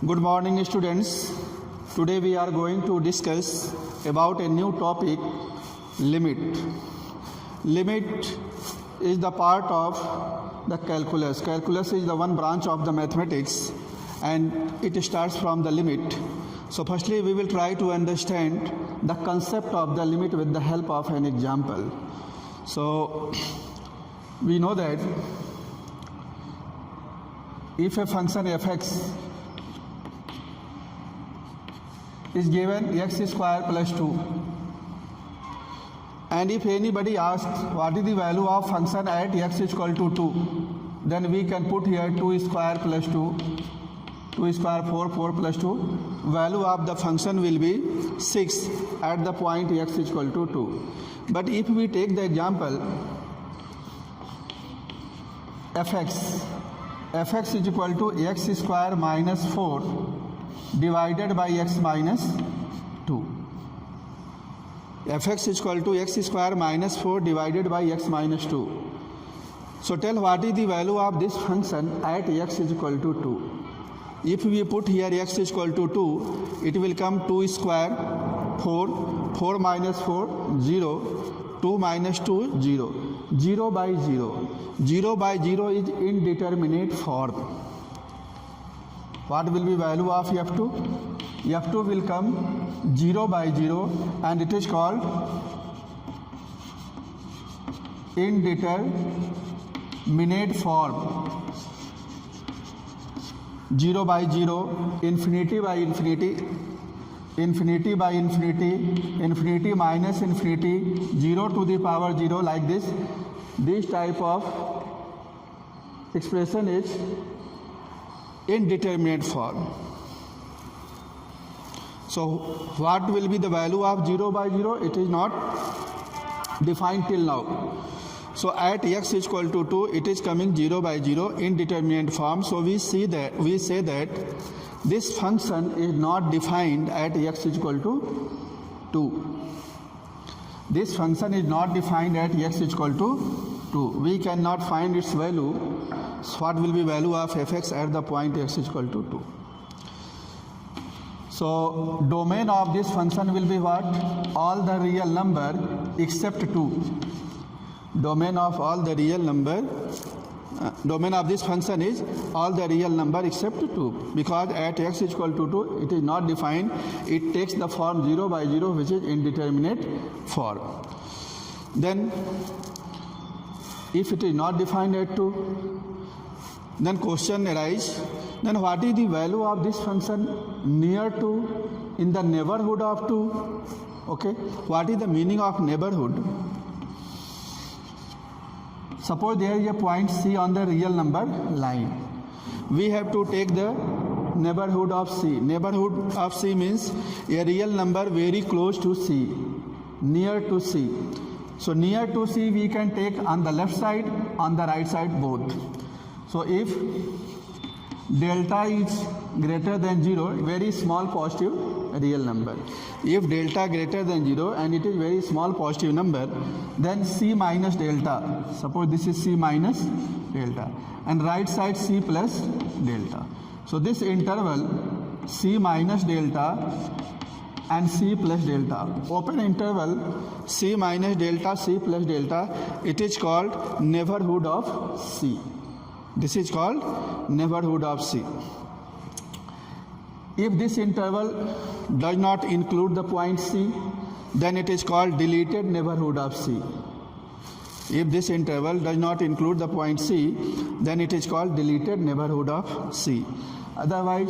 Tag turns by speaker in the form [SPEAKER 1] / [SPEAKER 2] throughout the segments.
[SPEAKER 1] Good morning, students. Today we are going to discuss about a new topic, limit. Limit is the part of the calculus. Calculus is the one branch of the mathematics and it starts from the limit. So firstly we will try to understand the concept of the limit with the help of an example. So we know that if a function fx is given x square plus 2, and if anybody asks what is the value of function at x is equal to 2, then we can put here 2 square plus 2, 2 square 4, 4 plus 2, value of the function will be 6 at the point x is equal to 2. But if we take the example fx is equal to x square minus 4 divided by x minus 2. Fx is equal to x square minus 4 divided by x minus 2. So tell what is the value of this function at x is equal to 2. If we put here x is equal to 2, it will come 2 square 4, 4 minus 4 0, 2 minus 2 0, 0 by 0. 0 by 0 is indeterminate form. What will be value of f2? f2 will come 0 by 0 and it is called indeterminate form. 0 by 0, infinity by infinity, infinity by infinity, infinity minus infinity, 0 to the power 0, like this. This type of expression is indeterminate form. So what will be the value of 0 by 0? It is not defined till now. So at x is equal to 2, it is coming 0 by 0 indeterminate form. So we say that this function is not defined at x is equal to 2. This function is not defined at x is equal to 2. We cannot find its value. So what will be value of fx at the point x is equal to 2? So domain of this function will be what? All the real number except 2. Domain of all the real number, domain of this function is all the real number except 2, because at x is equal to 2 it is not defined. It takes the form 0 by 0, which is indeterminate form. Then if it is not defined at 2, then question arises, then what is the value of this function near to, in the neighborhood of 2? Okay, what is the meaning of neighborhood? Suppose there is a point C on the real number line. We have to take the neighborhood of C. Neighborhood of C means a real number very close to C, near to C. So near to C we can take on the left side, on the right side, both. So if delta is greater than 0, very small positive real number. If delta greater than 0 and it is very small positive number, then C minus delta. Suppose this is C minus delta and right side C plus delta. So this interval C minus delta and C plus delta, open interval C minus delta, C plus delta, it is called neighborhood of C. This is called neighborhood of C. If this interval does not include the point C, then it is called deleted neighborhood of C. If this interval does not include the point C, then it is called deleted neighborhood of C. Otherwise,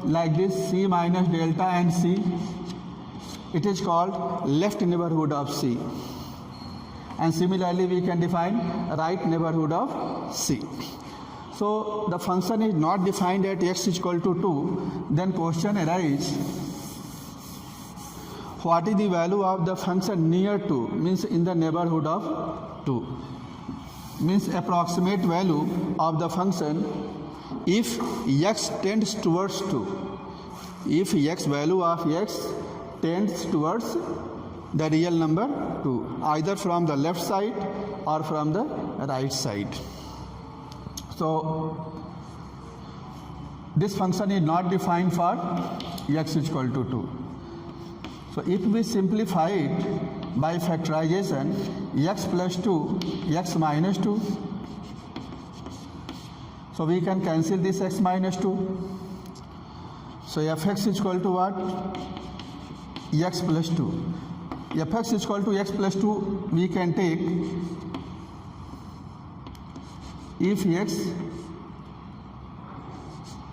[SPEAKER 1] like this, C minus delta and C, it is called left neighborhood of C. And similarly, we can define right neighborhood of C. So the function is not defined at x is equal to 2, then question arises, what is the value of the function near to, means in the neighborhood of 2, means approximate value of the function if x tends towards 2. If x value of x tends towards the real number 2, either from the left side or from the right side. So this function is not defined for x is equal to 2. So if we simplify it by factorization, x plus 2, x minus 2. So we can cancel this x minus 2. So fx is equal to what? X plus 2. Fx is equal to x plus 2 we can take if x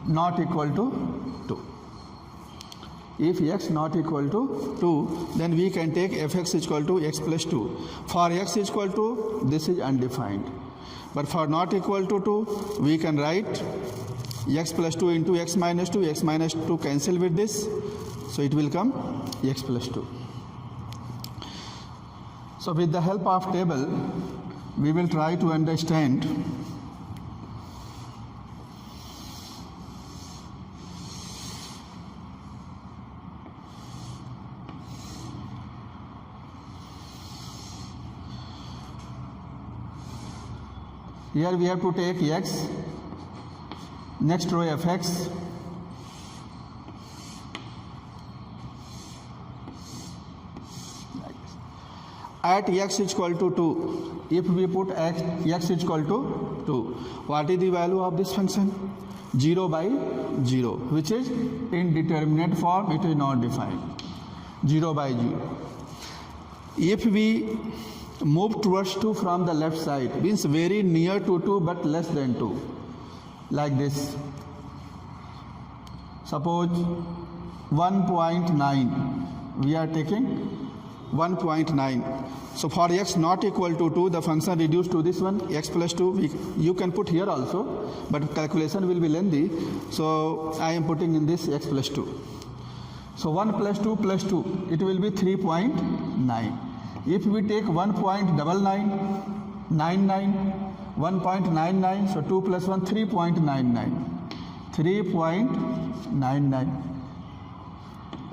[SPEAKER 1] not equal to 2. If x not equal to 2, then we can take fx is equal to x plus 2. For x is equal to, this is undefined. But for not equal to 2, we can write x plus 2 into x minus 2. X minus 2 cancel with this. So it will come x plus 2. So with the help of table, we will try to understand here we have to take x, next row fx, at x is equal to 2. If we put x is equal to 2, what is the value of this function? 0 by 0, which is indeterminate form, it is not defined. 0 by 0. If we move towards 2 from the left side, means very near to 2 but less than 2, like this. Suppose 1.9, we are taking 1.9. So for x not equal to 2, the function reduced to this one, x plus 2. You can put here also, but calculation will be lengthy. So I am putting in this x plus 2. So 1 plus 2 plus 2, it will be 3.9. If we take 1.99, 1.99, so 2 plus 1, 3.99. 3.99.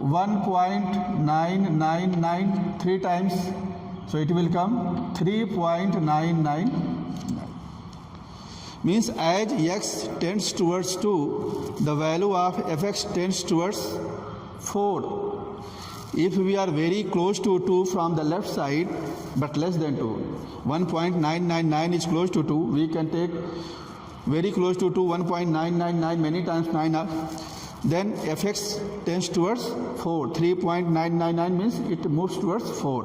[SPEAKER 1] 1.999 3 times, so it will come 3.999. Means as x tends towards 2, the value of fx tends towards 4. If we are very close to 2 from the left side but less than 2, 1.999 is close to 2, we can take very close to 2, 1.999 many times 9 up. Then fx tends towards 4. 3.999 means it moves towards 4.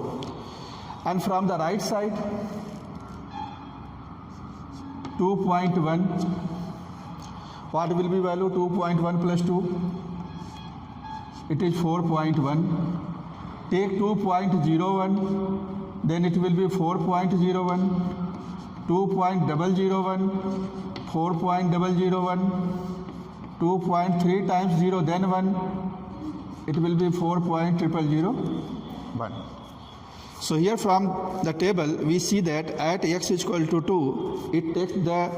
[SPEAKER 1] And from the right side, 2.1. What will be value? 2.1 plus 2? It is 4.1. Take 2.01, then it will be 4.01. 2.001, 4.001. 2.3 times 0, then 1, it will be 4.0001. So here from the table, we see that at x is equal to 2, it takes the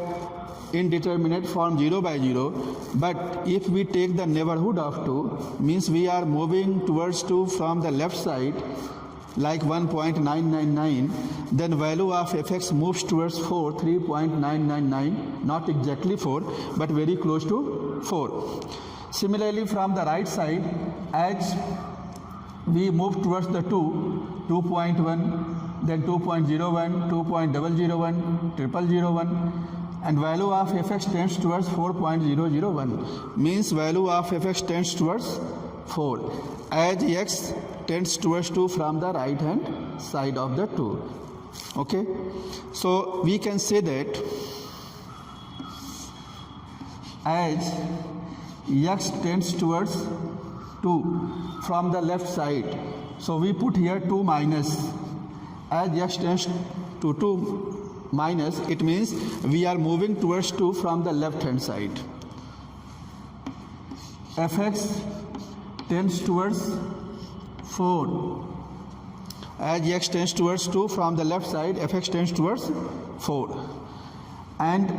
[SPEAKER 1] indeterminate form 0 by 0. But if we take the neighborhood of 2, means we are moving towards 2 from the left side, like 1.999, then value of fx moves towards 4, 3.999, not exactly 4, but very close to 4. Similarly, from the right side, as we move towards the 2, 2.1, then 2.01, 2.001, 001, and value of fx tends towards 4.001, means value of fx tends towards 4, as x tends towards 2 from the right hand side of the 2. Okay, so we can say that as x tends towards 2 from the left side, so we put here 2 minus. As x tends to 2 minus, it means we are moving towards 2 from the left hand side. Fx tends towards 4. As x tends towards 2 from the left side, fx tends towards 4. And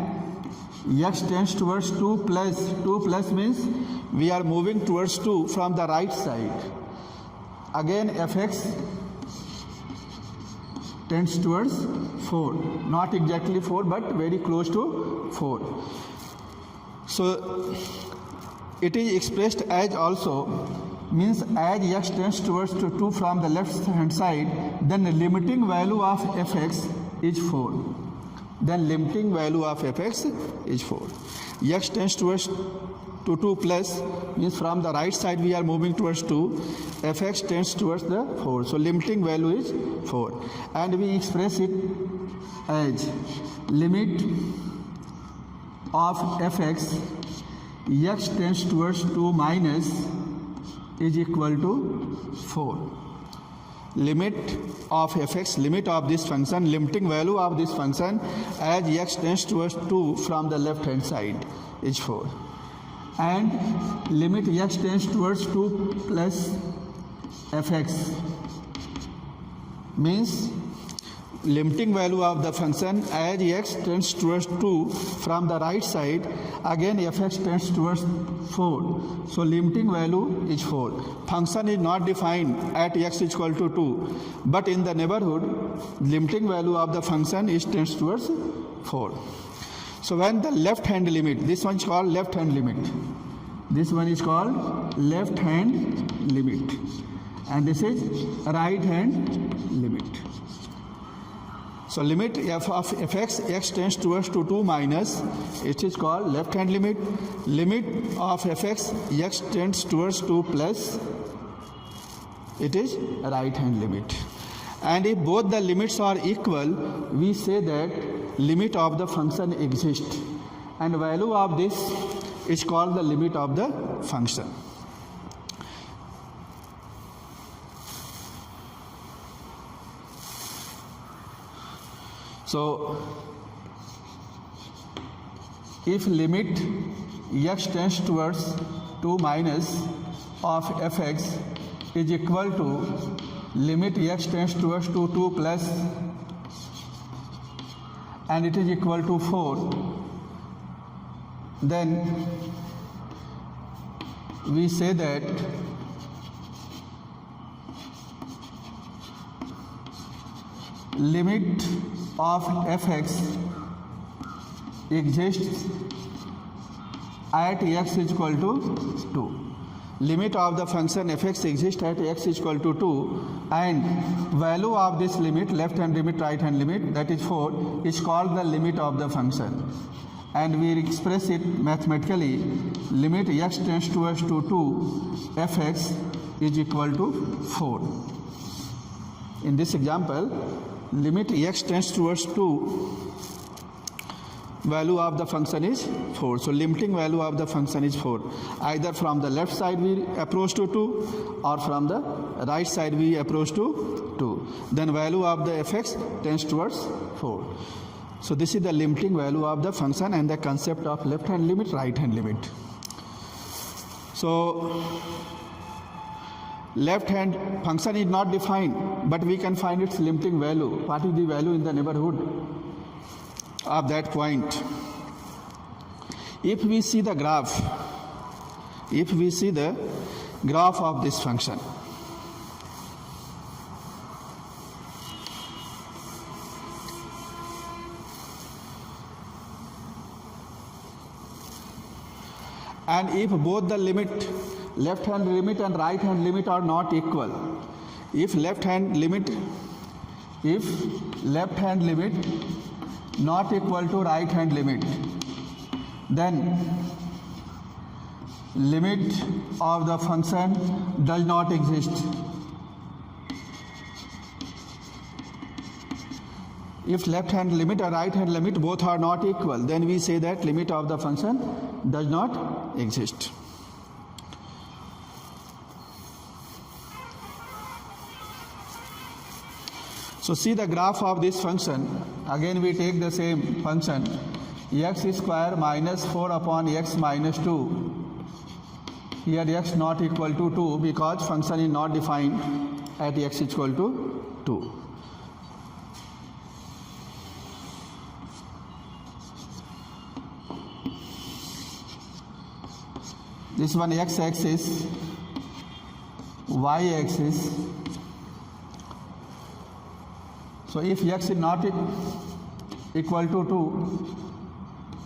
[SPEAKER 1] x tends towards 2 plus means we are moving towards 2 from the right side. Again fx tends towards 4, not exactly 4 but very close to 4. So it is expressed as also, means as x tends towards to 2 from the left hand side, then the limiting value of fx is 4. Then limiting value of fx is 4. X tends towards to 2 plus, means from the right side we are moving towards 2, fx tends towards the 4. So limiting value is 4. And we express it as limit of fx, x tends towards 2 minus, is equal to 4. Limit of fx, limit of this function, limiting value of this function as x tends towards 2 from the left hand side is 4. And limit x tends towards 2 plus fx, means limiting value of the function as x tends towards 2 from the right side, again fx tends towards 4. So limiting value is 4. Function is not defined at x is equal to 2, but in the neighborhood limiting value of the function is tends towards 4. So when the left hand limit, this one is called left hand limit, this one is called left hand limit, and this is right hand limit. So limit f of fx, x tends towards to 2 minus, it is called left hand limit. Limit of fx, x tends towards 2 plus, it is right hand limit. And if both the limits are equal, we say that limit of the function exists, and value of this is called the limit of the function. So if limit x tends towards 2 minus of fx is equal to limit x tends towards to 2 plus, and it is equal to 4, then we say that limit of fx exists at x is equal to 2. Limit of the function fx exists at x is equal to 2, and value of this limit, left hand limit, right hand limit, that is 4, is called the limit of the function. And we express it mathematically, limit x tends towards to 2, fx is equal to 4. In this example, limit x tends towards 2, value of the function is 4. So limiting value of the function is 4. Either from the left side we approach to 2, or from the right side we approach to 2. Then value of the fx tends towards 4. So this is the limiting value of the function and the concept of left hand limit, right hand limit. So left hand function is not defined, but we can find its limiting value. What is the value in the neighborhood of that point? If we see the graph, of this function, and if both the limit, left hand limit and right hand limit are not equal, if left hand limit not equal to right hand limit, then limit of the function does not exist. If left hand limit or right hand limit both are not equal, then we say that limit of the function does not exist. So see the graph of this function. Again we take the same function, x square minus 4 upon x minus 2. Here x not equal to 2 because function is not defined at x equal to 2. This one x-axis, y-axis. So if x is not equal to 2,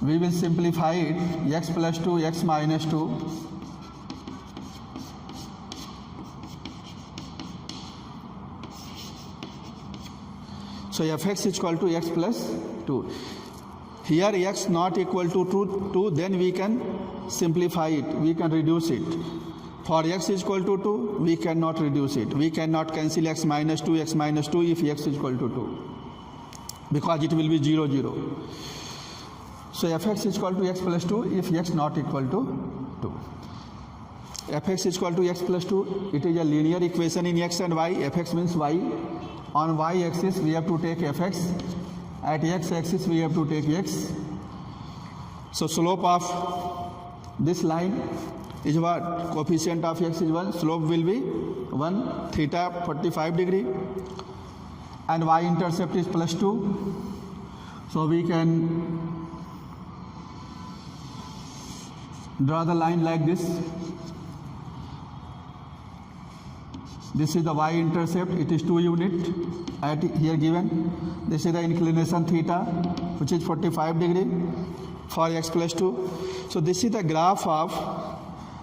[SPEAKER 1] we will simplify it, x plus 2, x minus 2, So fx is equal to x plus 2. Here x not equal to 2, then we can simplify it, we can reduce it. For x is equal to 2, we cannot reduce it. We cannot cancel x minus 2 if x is equal to 2, because it will be 0, 0. So fx is equal to x plus 2 if x not equal to 2. Fx is equal to x plus 2. It is a linear equation in x and y. Fx means y. On y axis we have to take fx. At x axis we have to take x. So slope of this line is what? Coefficient of x is 1. Slope will be 1, theta 45 degree. And y intercept is plus 2. So we can draw the line like this. This is the y intercept, it is 2 unit at here given. This is the inclination theta, which is 45 degree for x plus 2. So this is the graph of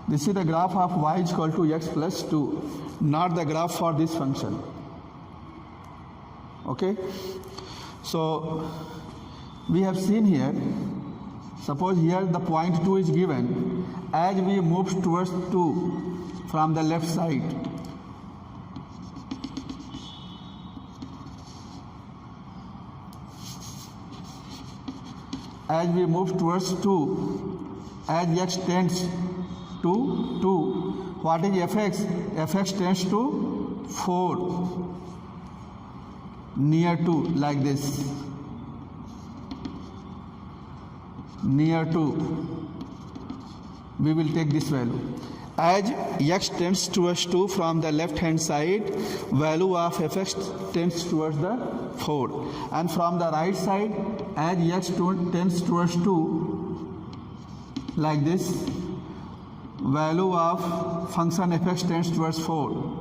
[SPEAKER 1] y is equal to x plus 2, not the graph for this function. Okay, so we have seen here, suppose here the point 2 is given. As we move towards 2 from the left side, as we move towards 2, as x tends to 2, what is fx? Fx tends to 4, near 2, like this, near 2, we will take this value. As x tends towards 2 from the left hand side, value of fx tends towards the 4. And from the right side, as x tends towards 2, like this, value of function fx tends towards 4.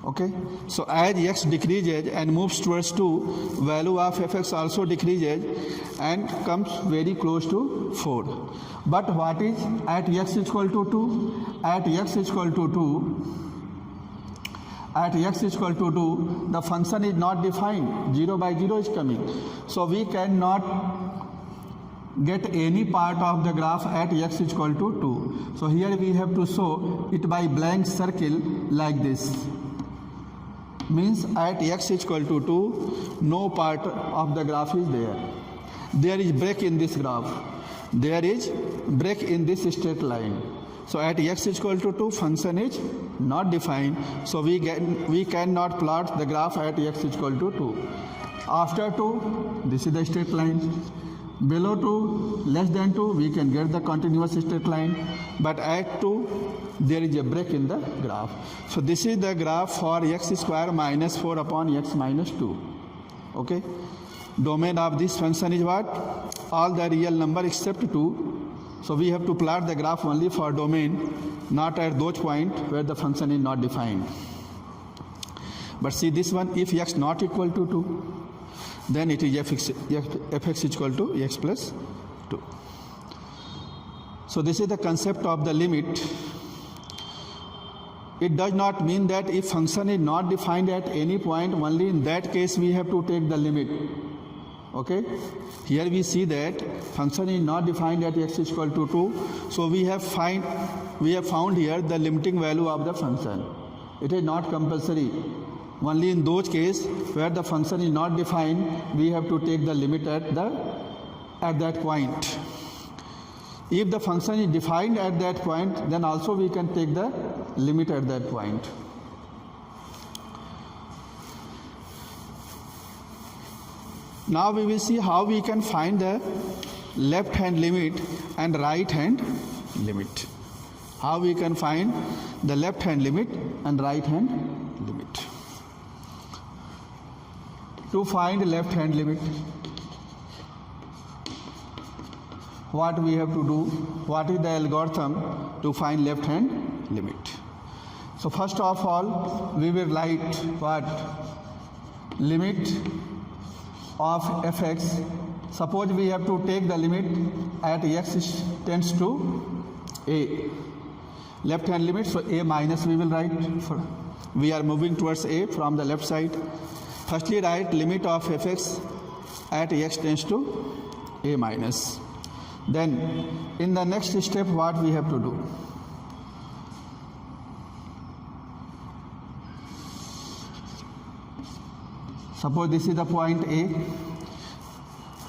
[SPEAKER 1] Okay, so as x decreases and moves towards 2, value of fx also decreases and comes very close to 4. But what is at x is equal to 2? At x is equal to 2, the function is not defined, 0 by 0 is coming. So we cannot get any part of the graph at x is equal to 2. So here we have to show it by blank circle like this. Means at x is equal to 2, no part of the graph is there. There is break in this graph. There is break in this straight line. So at x is equal to 2, function is not defined. So we cannot plot the graph at x is equal to 2. After 2, this is the straight line. Below 2, less than 2, we can get the continuous straight line. But at 2, there is a break in the graph. So this is the graph for x square minus 4 upon x minus 2. Okay. Domain of this function is what? All the real number except 2. So we have to plot the graph only for domain, not at those points where the function is not defined. But see this one, if x not equal to 2, then it is fx is equal to x plus 2. So this is the concept of the limit. It does not mean that if function is not defined at any point, only in that case we have to take the limit. Okay, here we see that function is not defined at x is equal to 2. So we have found here the limiting value of the function. It is not compulsory. Only in those cases where the function is not defined, we have to take the limit at that point. If the function is defined at that point, then also we can take the limit at that point. Now we will see how we can find the left hand limit and right hand limit. How we can find the left hand limit and right hand limit. To find left hand limit, what we have to do? What is the algorithm to find left hand limit? So first of all, we will write what? Limit of fx. Suppose we have to take the limit at x tends to a. Left hand limit, so a minus we will write. We are moving towards a from the left side. Firstly, write limit of fx at x tends to a minus. Then in the next step, what we have to do? Suppose this is the point A.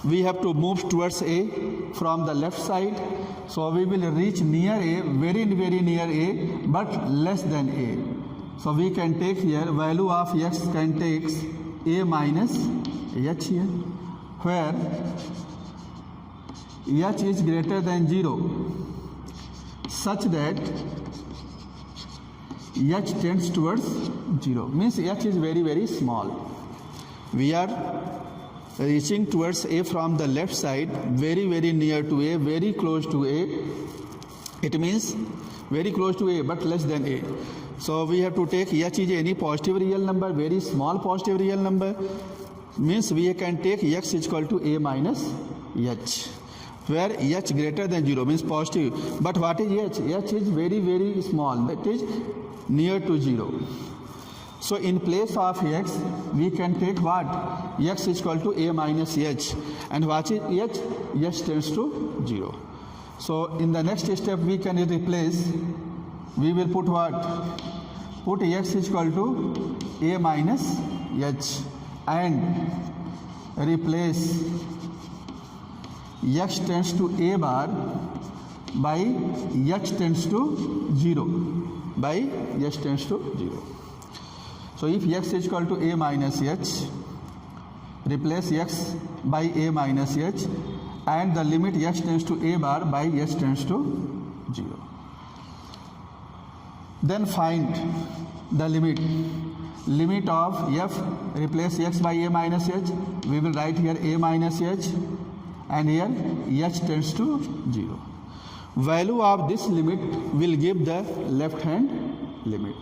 [SPEAKER 1] We have to move towards A from the left side. So we will reach near A, very near A, but less than A. So we can take here value of x can take A minus h here, where h is greater than 0, such that h tends towards 0. Means h is very small. We are reaching towards A from the left side, very near to A, very close to A. It means very close to A but less than A. So we have to take h is any positive real number, very small positive real number. Means we can take x is equal to A minus h, where h greater than 0 means positive. But what is h? H is very small, that is near to 0. So in place of x, we can take what? X is equal to A minus h. And what is h? H tends to 0. So in the next step, we can replace. We will put what? Put x is equal to A minus h and replace x tends to A bar by h tends to 0. By h tends to 0. So if x is equal to A minus h, replace x by A minus h and the limit x tends to A bar by h tends to 0. Then find the limit of f, replace x by A minus h. We will write here A minus h and here h tends to 0. Value of this limit will give the left hand limit.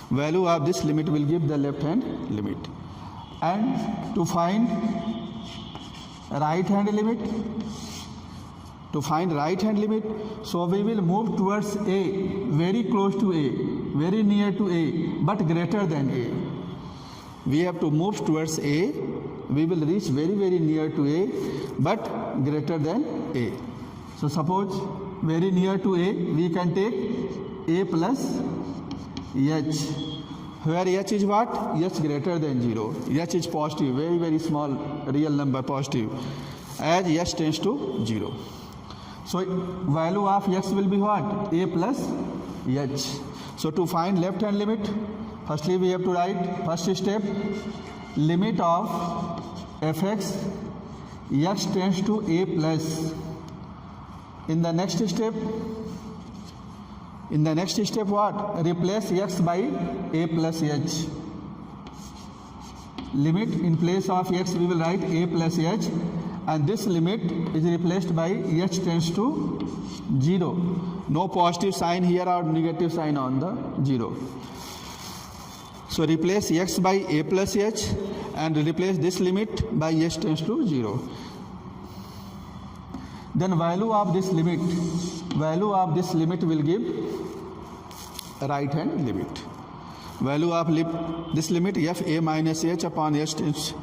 [SPEAKER 1] Value of this limit will give the left hand limit. And to find right hand limit, so we will move towards A, very close to A, very near to A, but greater than A. We have to move towards A. We will reach very near to A, but greater than A. So suppose very near to A, we can take A plus h, where h is what? H greater than 0. H is positive, very small real number, positive, as h tends to 0. So value of x will be what? A plus h. So to find left hand limit, firstly we have to write first step, limit of fx x tends to A plus. In the next step what? Replace x by A plus h. Limit in place of x we will write A plus h, and this limit is replaced by h tends to 0. No positive sign here or negative sign on the 0. So replace x by A plus h and replace this limit by h tends to 0. Then value of this limit will give right hand limit. Value of this limit f A minus h upon h tends,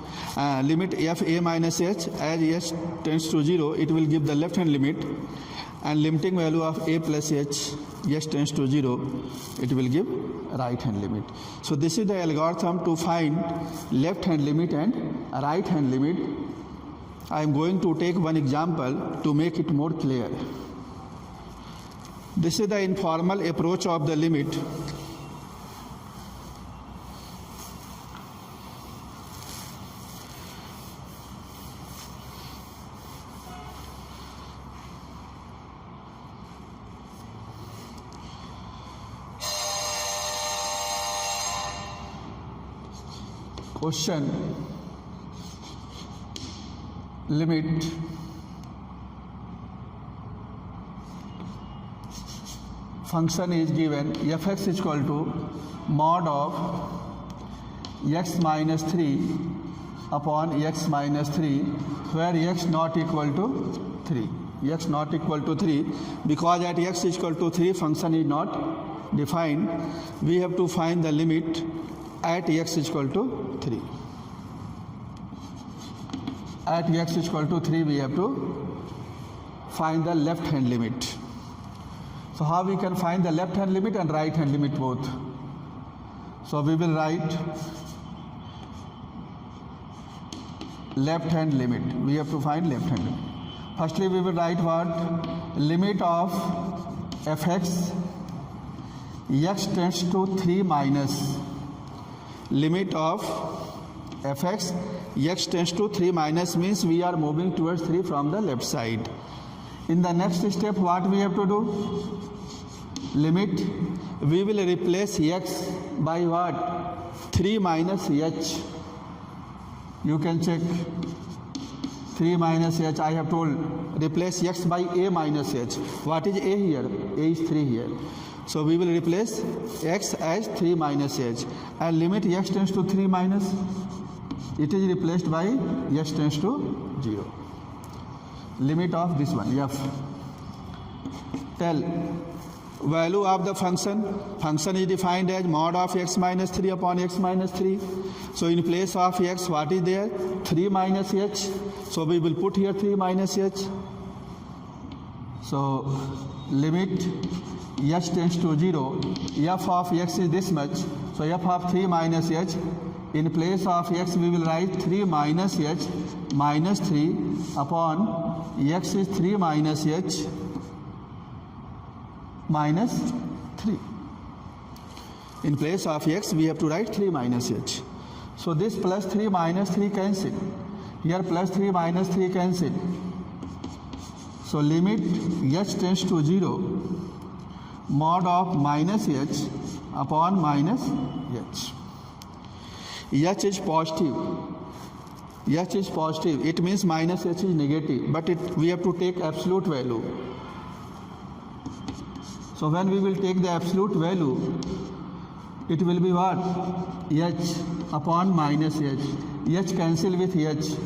[SPEAKER 1] limit f A minus h as h tends to 0, it will give the left hand limit, and limiting value of A plus h tends to 0, it will give right hand limit. So this is the algorithm to find left hand limit and right hand limit. I am going to take one example to make it more clear. This is the informal approach of the limit. Question: limit function is given fx is equal to mod of x minus 3 upon x minus 3, where x not equal to 3. X not equal to 3 because at x is equal to 3 function is not defined, we have to find the limit at x is equal to 3. At x is equal to 3, we have to find the left hand limit. So how we can find the left hand limit and right hand limit both? So we will write left hand limit. We have to find left hand limit. Firstly, we will write what? Limit of fx x tends to 3 minus. Limit of fx x tends to 3 minus means we are moving towards 3 from the left side. In the next step, what we have to do? Limit, we will replace x by what? 3 minus h. You can check 3 minus h. I have told replace x by a minus h. What is a here? A is 3 here. So we will replace x as 3 minus h. And limit x tends to 3 minus, it is replaced by x tends to 0. Limit of this one, f. Tell value of the function. Function is defined as mod of x minus 3 upon x minus 3. So in place of x, what is there? 3 minus h. So we will put here 3 minus h. So limit h tends to 0. F of x is this much. So f of 3 minus h. In place of x, we will write 3 minus h minus 3 upon x is 3 minus h minus 3. In place of x, we have to write 3 minus h. So this plus 3 minus 3 cancel. Here plus 3 minus 3 cancel. So limit h tends to 0 mod of minus h upon minus h. H is positive. H is positive. It means minus h is negative. But we have to take absolute value. So when we will take the absolute value, it will be what? H upon minus h. H cancel with h.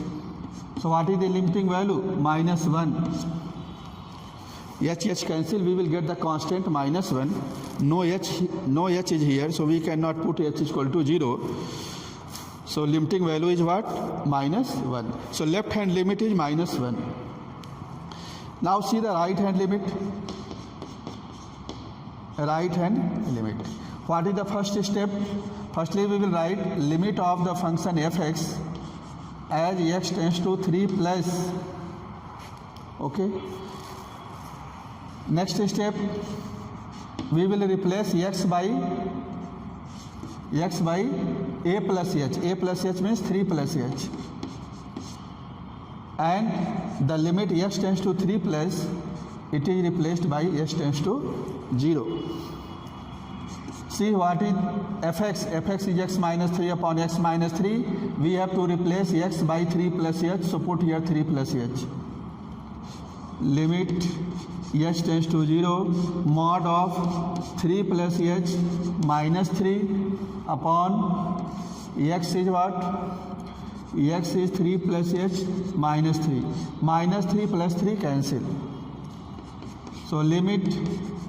[SPEAKER 1] So what is the limiting value? Minus 1. H cancel, we will get the constant minus 1. No h is here, so we cannot put h is equal to 0. So limiting value is what? Minus 1. So left hand limit is minus 1. Now see the right hand limit. Right hand limit. What is the first step? Firstly, we will write limit of the function fx as x tends to 3 plus. Okay. Next step, we will replace x by a plus h. A plus h means 3 plus h. And the limit x tends to 3 plus, it is replaced by h tends to 0. See what is fx? Fx is x minus 3 upon x minus 3. We have to replace x by 3 plus h. So put here 3 plus h. Limit h tends to 0 mod of 3 plus h minus 3 upon x is what? X is 3 plus h minus 3. Minus 3 plus 3 cancel. So limit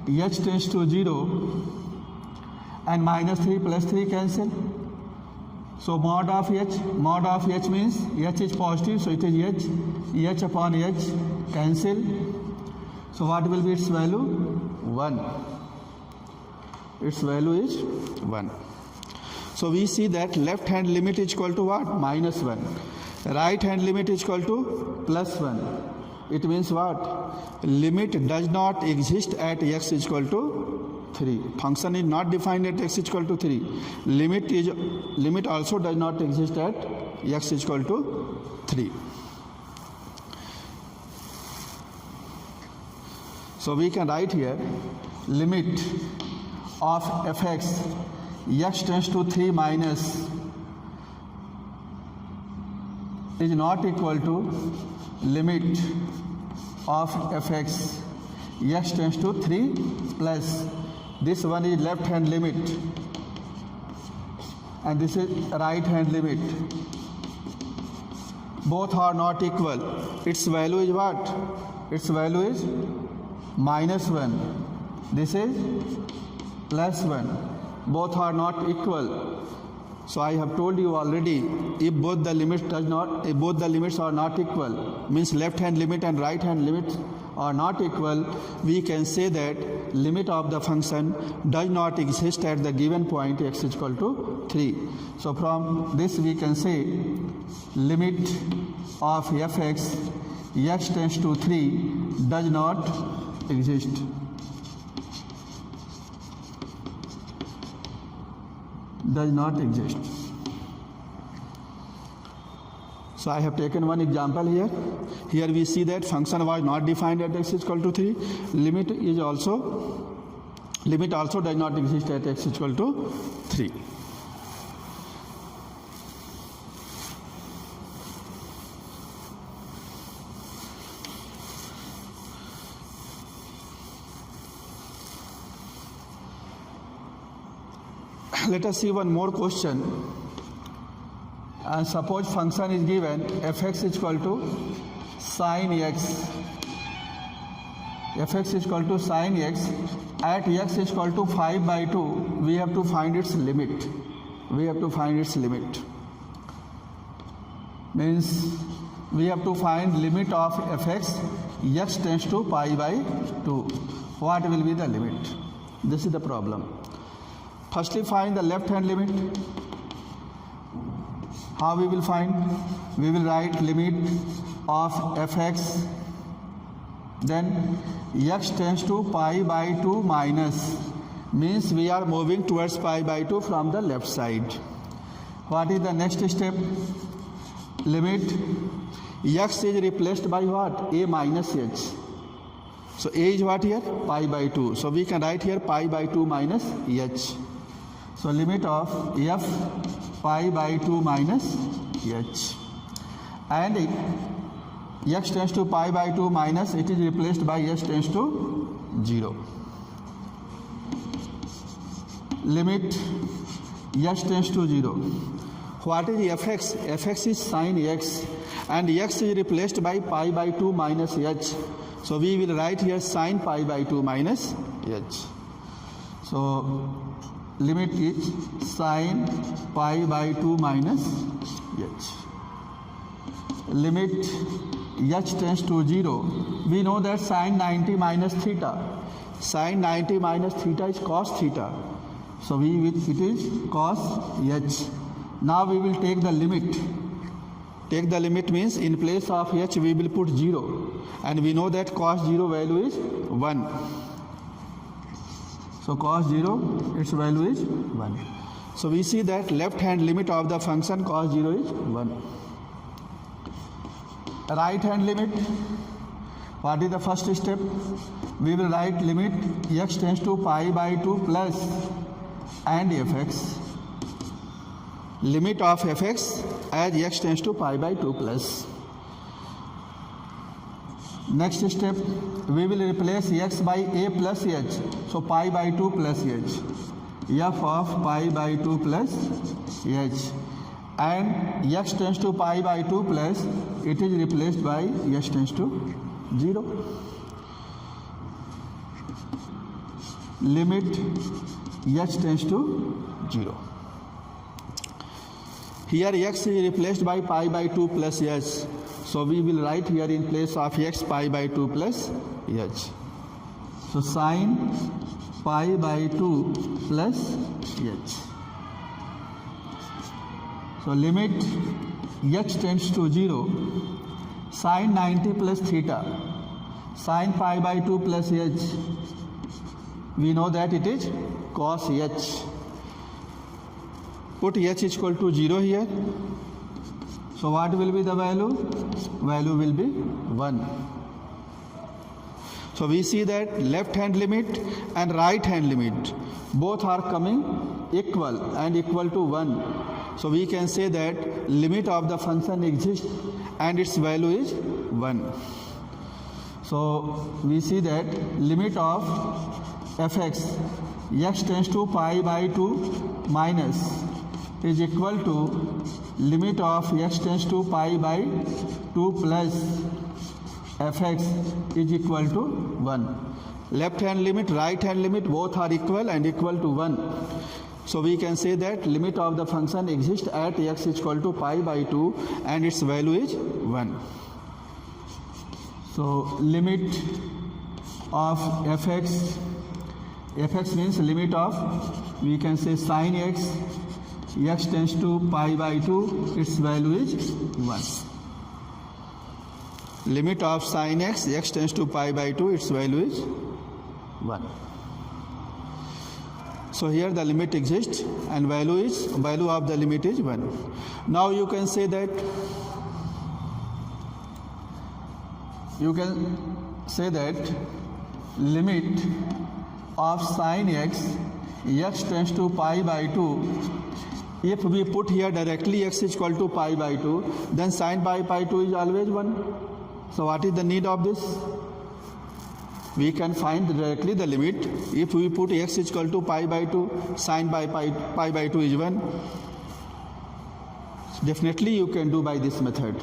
[SPEAKER 1] h tends to 0 and minus 3 plus 3 cancel. So mod of h means h is positive, so it is h upon h cancel. So what will be its value? 1. Its value is 1. So we see that left hand limit is equal to what? Minus 1. Right hand limit is equal to plus 1. It means what? Limit does not exist at x is equal to 3. Function is not defined at x is equal to 3. Limit also does not exist at x is equal to 3. So we can write here limit of fx x tends to 3 minus is not equal to limit of fx x tends to 3 plus. This one is left hand limit and this is right hand limit. Both are not equal. Its value is what? Its value is minus 1. This is plus 1. Both are not equal. So I have told you already, if both the limits are not equal, means left hand limit and right hand limit are not equal, we can say that limit of the function does not exist at the given point x is equal to 3. So from this we can say limit of fx x tends to 3 does not exist. Does not exist. So I have taken one example here. Here we see that function was not defined at x is equal to 3. Limit also does not exist at x is equal to 3. Let us see one more question. And suppose function is given fx is equal to sin x. Fx is equal to sin x. At x is equal to 5 by 2, we have to find its limit. Means we have to find limit of fx x tends to pi by 2. What will be the limit? This is the problem. Firstly, find the left hand limit. How we will find? We will write limit of fx, then x tends to pi by 2 minus, means we are moving towards pi by 2 from the left side. What is the next step? Limit x is replaced by what? A minus h. So a is what here? Pi by 2. So we can write here pi by 2 minus h. So limit of f pi by 2 minus h, and x tends to pi by 2 minus, it is replaced by h tends to 0. Limit x tends to 0. What is fx? Fx is sin x, and x is replaced by pi by 2 minus h. So we will write here sin pi by 2 minus h. So limit is sin pi by 2 minus h. Limit h tends to 0. We know that sin 90 minus theta. Sin 90 minus theta is cos theta. So it is cos h. Now we will take the limit. Take the limit means in place of h we will put 0. And we know that cos 0 value is 1. So cos 0, its value is 1. So we see that left hand limit of the function cos 0 is 1. Right hand limit, what is the first step? We will write limit x tends to pi by 2 plus and fx. Limit of fx as x tends to pi by 2 plus. Next step, we will replace x by a plus h. So pi by 2 plus h. F of pi by 2 plus h. And x tends to pi by 2 plus, it is replaced by x tends to 0. Limit x tends to 0. Here x is replaced by pi by 2 plus h. So we will write here in place of x pi by 2 plus h. So sin pi by 2 plus h. So limit x tends to 0. Sin 90 plus theta. Sin pi by 2 plus h. We know that it is cos h. Put h is equal to 0 here. So what will be the value? Value will be 1. So we see that left hand limit and right hand limit both are coming equal and equal to 1. So we can say that limit of the function exists and its value is 1. So we see that limit of fx x tends to pi by 2 minus is equal to limit of x tends to pi by 2 plus fx is equal to 1. Left hand limit, right hand limit, both are equal and equal to 1. So we can say that limit of the function exists at x is equal to pi by 2 and its value is 1. So limit of fx means limit of, we can say sin x, x tends to pi by 2, its value is 1. Limit of sin x, x tends to pi by 2, its value is 1. So here the limit exists and value of the limit is 1. Now you can say that limit of sin x, x tends to pi by 2. If we put here directly x is equal to pi by 2, then sin pi by 2 is always 1. So what is the need of this? We can find directly the limit. If we put x is equal to pi by 2, sin pi by 2 is 1. Definitely you can do by this method.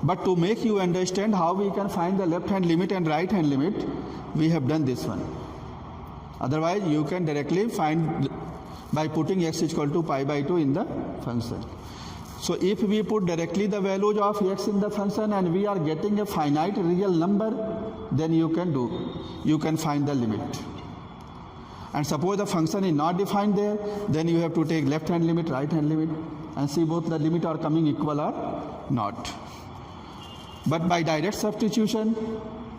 [SPEAKER 1] But to make you understand how we can find the left hand limit and right hand limit, we have done this one. Otherwise you can directly find by putting x is equal to pi by 2 in the function. So if we put directly the values of x in the function and we are getting a finite real number, then you can find the limit. And suppose the function is not defined there, then you have to take left hand limit, right hand limit and see both the limit are coming equal or not. But by direct substitution,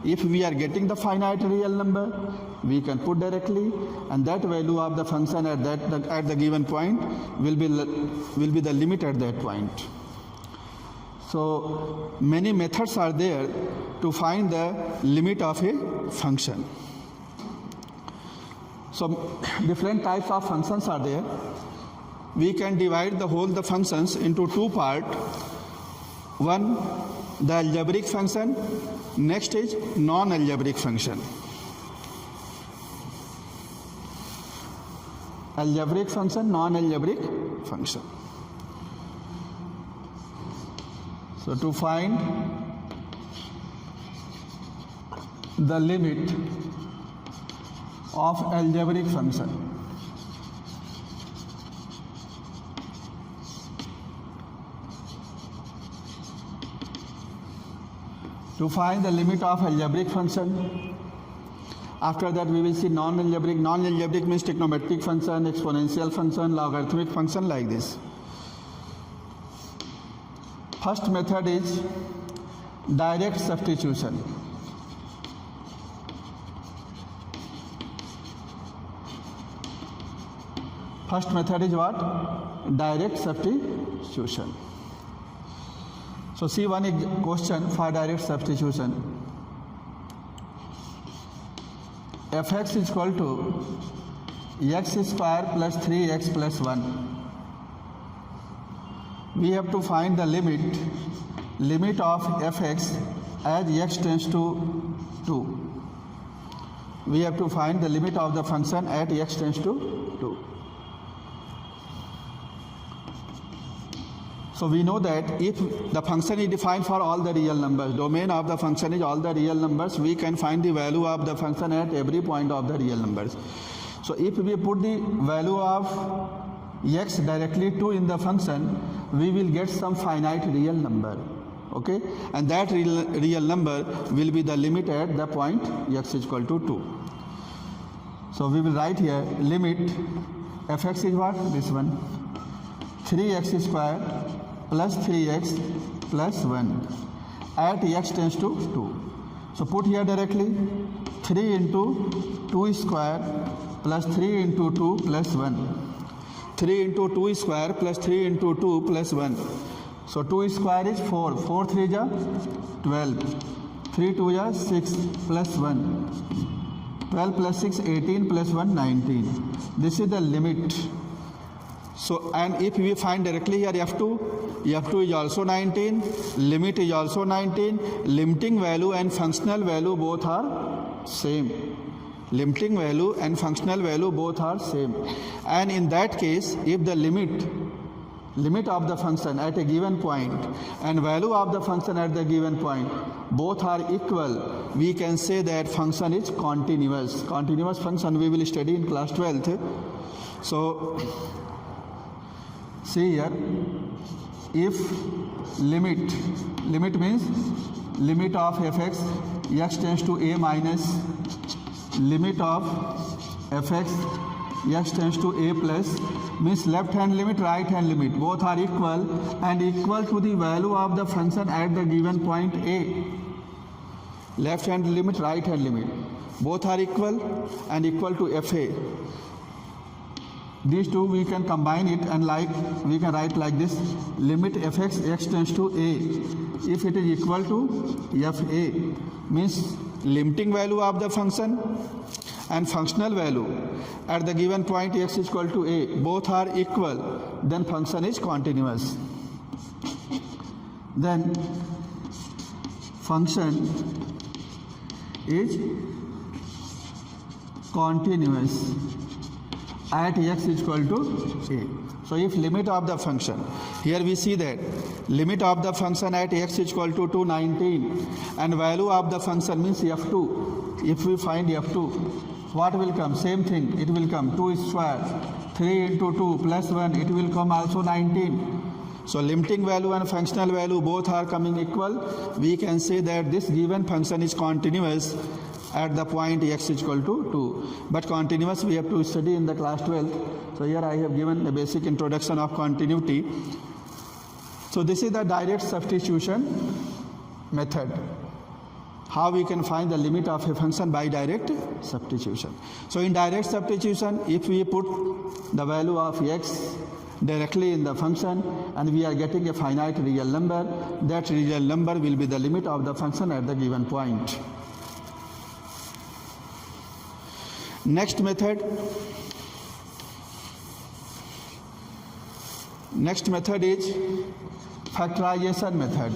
[SPEAKER 1] if we are getting the finite real number, we can put directly, and that value of the function at the given point will be the limit at that point. So many methods are there to find the limit of a function. So different types of functions are there. We can divide the functions into two parts. One, the algebraic function. Next is non-algebraic function. Algebraic function, non-algebraic function. So to find the limit of algebraic function, after that we will see non-algebraic. Non-algebraic means trigonometric function, exponential function, logarithmic function, like this. First method is direct substitution. First method is what? Direct substitution. So see one question for direct substitution. Fx is equal to x square plus 3x plus 1. We have to find the limit of fx as x tends to 2. We have to find the limit of the function at x tends to 2. So we know that if the function is defined for all the real numbers, domain of the function is all the real numbers, we can find the value of the function at every point of the real numbers. So if we put the value of x directly 2 in the function, we will get some finite real number. Okay? And that real number will be the limit at the point x is equal to 2. So we will write here limit fx is what? This one. 3x square plus 3x plus 1 at x tends to 2. So put here directly 3 into 2 square plus 3 into 2 plus 1. 3 into 2 square plus 3 into 2 plus 1. So 2 square is 4. 4 3 is 12. 3 2 is 6 plus 1. 12 plus 6 18 plus 1 19. This is the limit. So and if we find directly here f2 is also 19, limit is also 19, limiting value and functional value both are same. Limiting value and functional value both are same. And in that case, if the limit limit of the function at a given point and value of the function at the given point both are equal, we can say that function is continuous. Continuous function we will study in class 12th. So see here, if limit means limit of fx x tends to a minus limit of fx x tends to a plus, means left hand limit, right hand limit both are equal and equal to the value of the function at the given point a. Left hand limit, right hand limit both are equal and equal to fa. These two we can combine it and we can write like this: limit fx x tends to a, if it is equal to fa, means limiting value of the function and functional value at the given point x is equal to a both are equal, then function is continuous. Then function is continuous at x is equal to a. So if limit of the function, here we see that limit of the function at x is equal to 219 and value of the function means f2. If we find f2, what will come? Same thing, it will come 2 square, 3 into 2 plus 1, it will come also 19. So limiting value and functional value both are coming equal. We can say that this given function is continuous at the point x is equal to 2. But continuous we have to study in the class 12. So here I have given a basic introduction of continuity. So this is the direct substitution method. How we can find the limit of a function by direct substitution. So in direct substitution, if we put the value of x directly in the function and we are getting a finite real number, that real number will be the limit of the function at the given point. Next method is factorization method.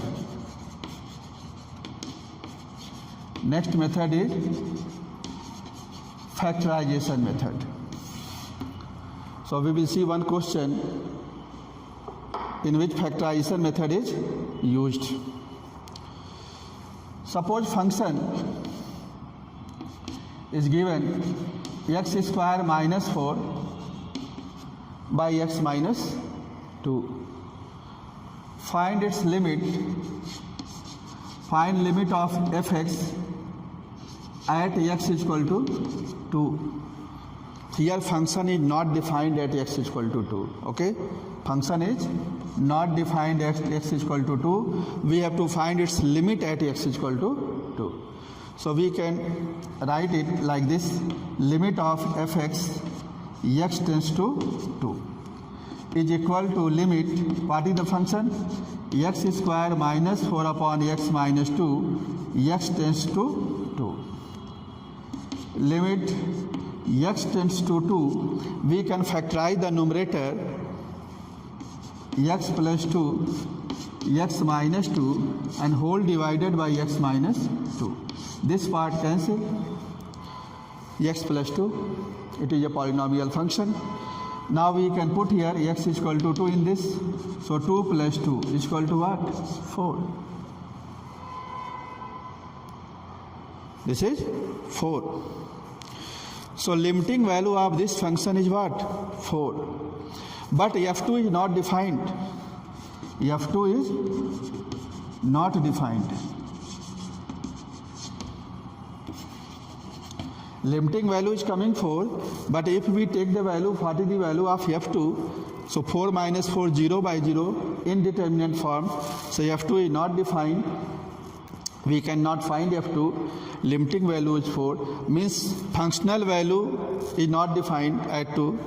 [SPEAKER 1] Next method is factorization method. So we will see one question in which factorization method is used. Suppose function is given x square minus 4 by x minus 2. Find its limit. Find limit of fx at x is equal to 2. Here function is not defined at x is equal to 2. Okay? Function is not defined at x is equal to 2. We have to find its limit at x is equal to 2. So we can write it like this: limit of fx x tends to 2 is equal to limit, what is the function? X square minus 4 upon x minus 2, x tends to 2. Limit x tends to 2, we can factorize the numerator x plus 2, x minus 2 and whole divided by x minus 2. This part cancel, x plus 2, it is a polynomial function. Now we can put here x is equal to 2 in this. So 2 plus 2 is equal to what? 4. This is 4. So limiting value of this function is what? 4. But f2 is not defined. f2 is not defined. Limiting value is coming 4, but if we take the value, what is the value of f2? So 4 minus 4, 0 by 0, indeterminate form. So f2 is not defined. We cannot find f2. Limiting value is 4. Means functional value is not defined at 2,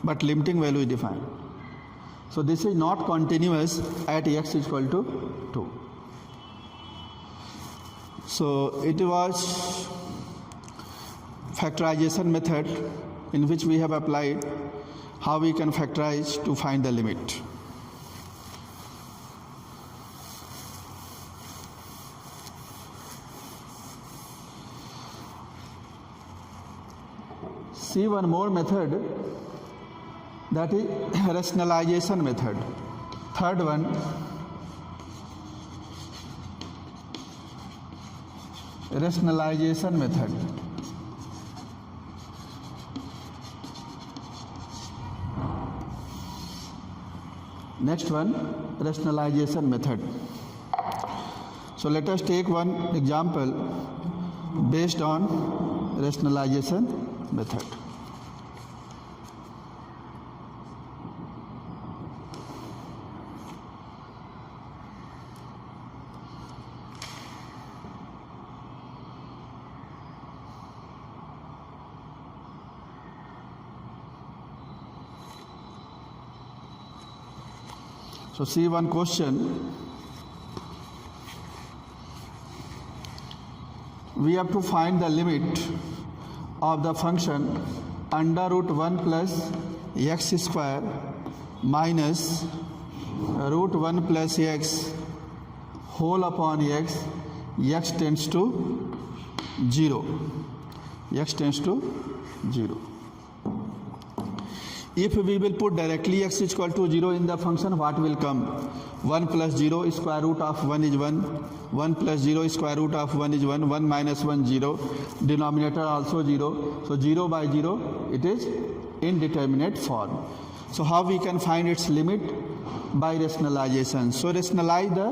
[SPEAKER 1] but limiting value is defined. So this is not continuous at x is equal to 2. So it was factorization method in which we have applied how we can factorize to find the limit. See one more method, that is rationalization method. Third one, rationalization method. Next one, rationalization method. So let us take one example based on rationalization method. So see one question. We have to find the limit of the function under root 1 plus x square minus root 1 plus x whole upon x, x tends to 0. X tends to 0. If we will put directly x is equal to 0 in the function, what will come? 1 plus 0 square root of 1 is 1. 1 plus 0 square root of 1 is 1. 1 minus 1, 0. Denominator also 0. So 0 by 0, it is indeterminate form. So how we can find its limit? By rationalization. So rationalize the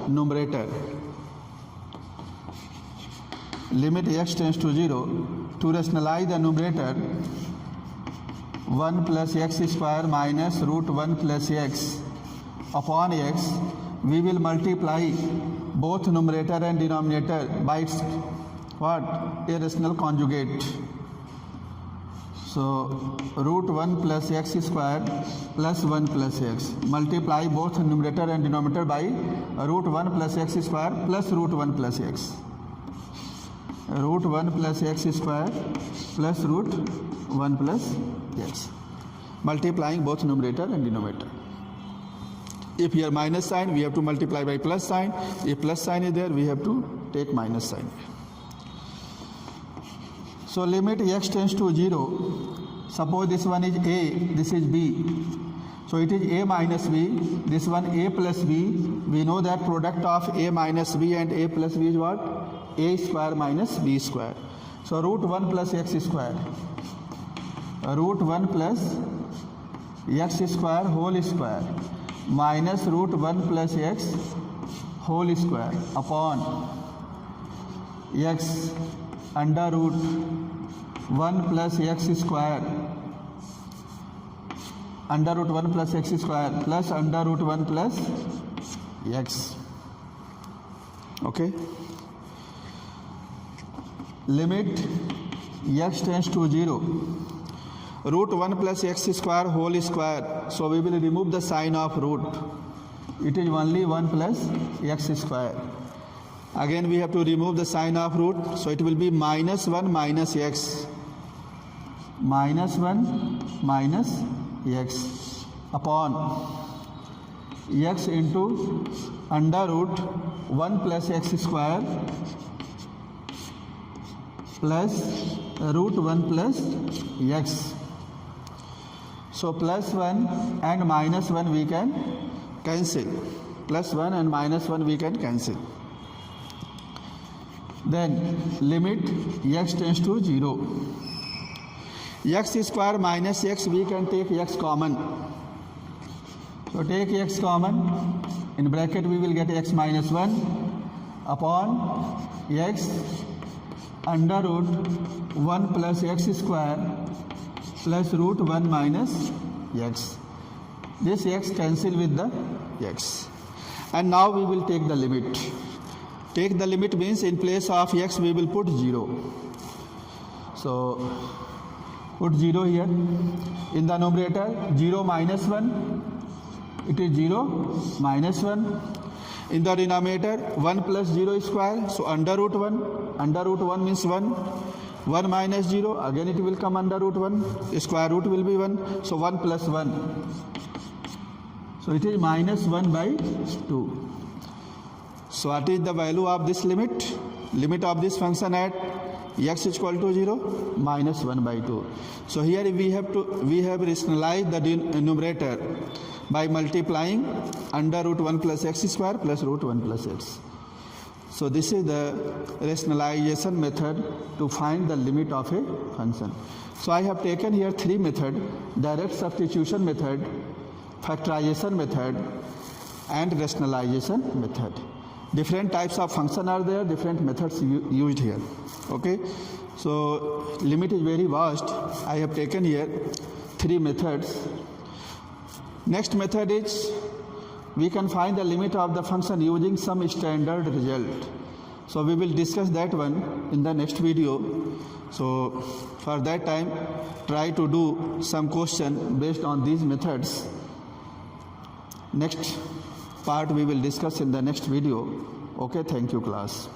[SPEAKER 1] numerator. Limit x tends to 0. To rationalize the numerator, 1 plus x square minus root 1 plus x upon x, we will multiply both numerator and denominator by its what? Irrational conjugate. So root 1 plus x square plus 1 plus x. Multiply both numerator and denominator by root 1 plus x square plus root 1 plus x. Root 1 plus x square plus root 1 plus x. Multiplying both numerator and denominator. If here minus sign, we have to multiply by plus sign. If plus sign is there, we have to take minus sign. So limit x tends to 0. Suppose this one is a, this is b. So it is a minus b. This one a plus b. We know that product of a minus b and a plus b is what? A square minus b square. So root 1 plus x square. Root 1 plus x square whole square minus root 1 plus x whole square upon x under root 1 plus x square under root 1 plus x square plus under root 1 plus x. Okay. Limit x tends to 0. Root 1 plus x square whole square. So we will remove the sign of root. It is only 1 plus x square. Again we have to remove the sign of root. So it will be minus 1 minus x. Minus 1 minus x upon x into under root 1 plus x square plus root 1 plus x. So plus 1 and minus 1 we can cancel. Plus 1 and minus 1 we can cancel. Then limit x tends to 0. X square minus x, we can take x common. So take x common. In bracket we will get x minus 1 upon x under root 1 plus x square plus root 1 minus x. This x cancel with the x. And now we will take the limit. Take the limit means in place of x we will put 0. So put 0 here. In the numerator 0 minus 1. It is 0 minus 1. In the denominator 1 plus 0 square. So under root 1. Under root 1 means 1. 1 minus 0, again it will come under root 1, square root will be 1, so 1 plus 1. So it is minus 1 by 2. So what is the value of this limit? Limit of this function at x is equal to 0, minus 1 by 2. So here we have rationalized the numerator by multiplying under root 1 plus x square plus root 1 plus x. So this is the rationalization method to find the limit of a function. So I have taken here three methods: direct substitution method, factorization method, and rationalization method. Different types of function are there, different methods used here. Okay, so limit is very vast. I have taken here three methods. Next method is we can find the limit of the function using some standard result. So we will discuss that one in the next video. So for that time, try to do some question based on these methods. Next part we will discuss in the next video. Okay, thank you class.